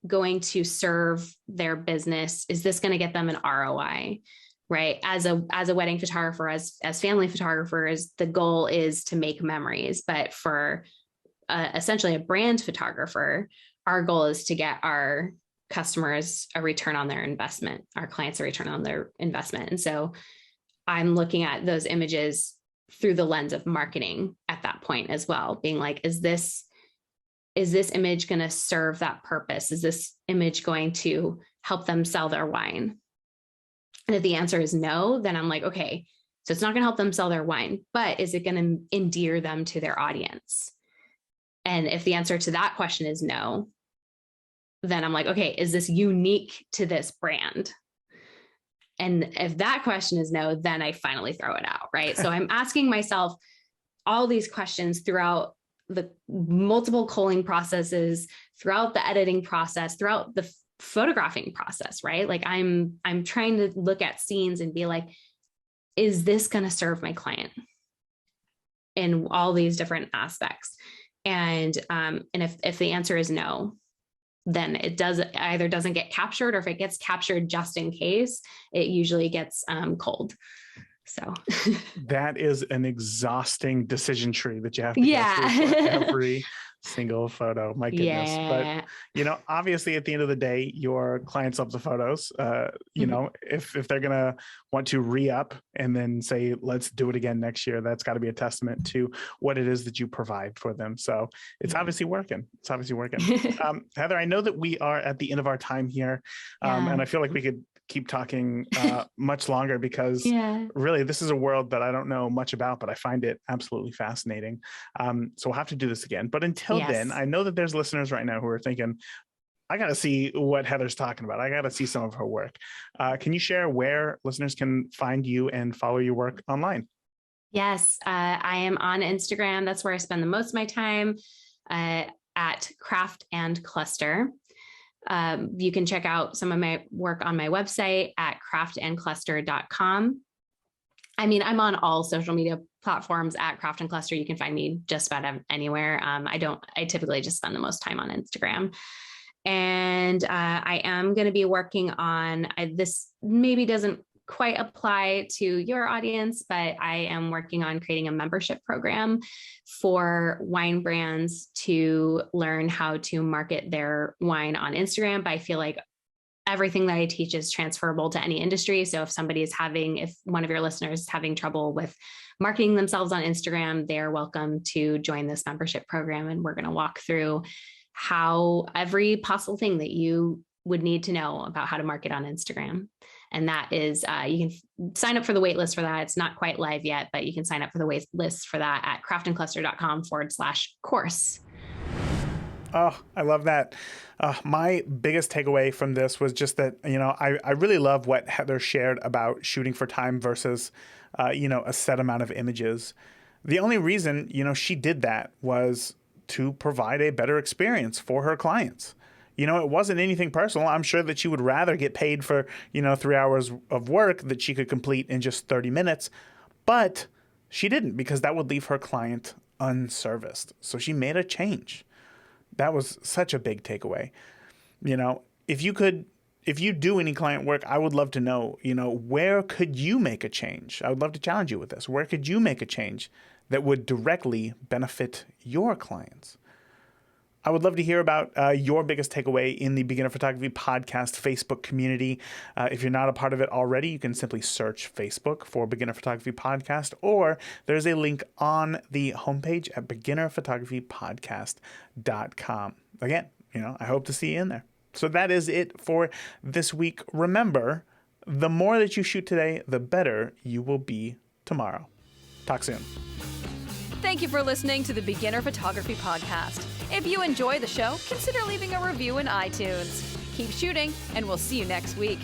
going to serve their business? Is this going to get them an ROI? Right. As a wedding photographer, as family photographers, the goal is to make memories. But for essentially a brand photographer, our goal is to get our customers a return on their investment, our clients a return on their investment. And so I'm looking at those images through the lens of marketing at that point as well, being like, is this image going to serve that purpose? Is this image going to help them sell their wine? And if the answer is no, then I'm like, okay, so it's not going to help them sell their wine, but is it going to endear them to their audience? And if the answer to that question is no, then I'm like, okay, is this unique to this brand? And if that question is no, then I finally throw it out, right? So I'm asking myself all these questions throughout the multiple culling processes, throughout the editing process, throughout the photographing process, right? Like I'm trying to look at scenes and be like, is this going to serve my client in all these different aspects? And if the answer is no, then it either doesn't get captured, or if it gets captured just in case, it usually gets culled. So that is an exhausting decision tree that you have to get through for every single photo. My goodness. Yeah. But, obviously at the end of the day, your clients love the photos. If they're going to want to re-up and then say, let's do it again next year, that's got to be a testament to what it is that you provide for them. So it's obviously working. Heather, I know that we are at the end of our time here. And I feel like we could keep talking much longer because really this is a world that I don't know much about, but I find it absolutely fascinating. So we'll have to do this again. But until then, I know that there's listeners right now who are thinking, I got to see what Heather's talking about. I got to see some of her work. Can you share where listeners can find you and follow your work online? Yes, I am on Instagram. That's where I spend the most of my time. at Craft and Cluster. You can check out some of my work on my website at craftandcluster.com. I mean, I'm on all social media platforms at Craft and Cluster. You can find me just about anywhere. I typically just spend the most time on Instagram. And I am going to be working on, this maybe doesn't quite apply to your audience, but I am working on creating a membership program for wine brands to learn how to market their wine on Instagram. But I feel like everything that I teach is transferable to any industry. So if if one of your listeners is having trouble with marketing themselves on Instagram, they're welcome to join this membership program. And we're going to walk through how every possible thing that you would need to know about how to market on Instagram. And that is, you can sign up for the wait list for that. It's not quite live yet, but you can sign up for the wait list for that at craftandcluster.com/course. Oh, I love that. My biggest takeaway from this was just that, I really love what Heather shared about shooting for time versus, a set amount of images. The only reason, she did that was to provide a better experience for her clients. It wasn't anything personal. I'm sure that she would rather get paid for, 3 hours of work that she could complete in just 30 minutes. But she didn't, because that would leave her client unserviced. So she made a change. That was such a big takeaway. If you do any client work, I would love to know, where could you make a change? I would love to challenge you with this. Where could you make a change that would directly benefit your clients? I would love to hear about your biggest takeaway in the Beginner Photography Podcast Facebook community. If you're not a part of it already, you can simply search Facebook for Beginner Photography Podcast, or there's a link on the homepage at beginnerphotographypodcast.com. Again, I hope to see you in there. So that is it for this week. Remember, the more that you shoot today, the better you will be tomorrow. Talk soon. Thank you for listening to the Beginner Photography Podcast. If you enjoy the show, consider leaving a review in iTunes. Keep shooting, and we'll see you next week.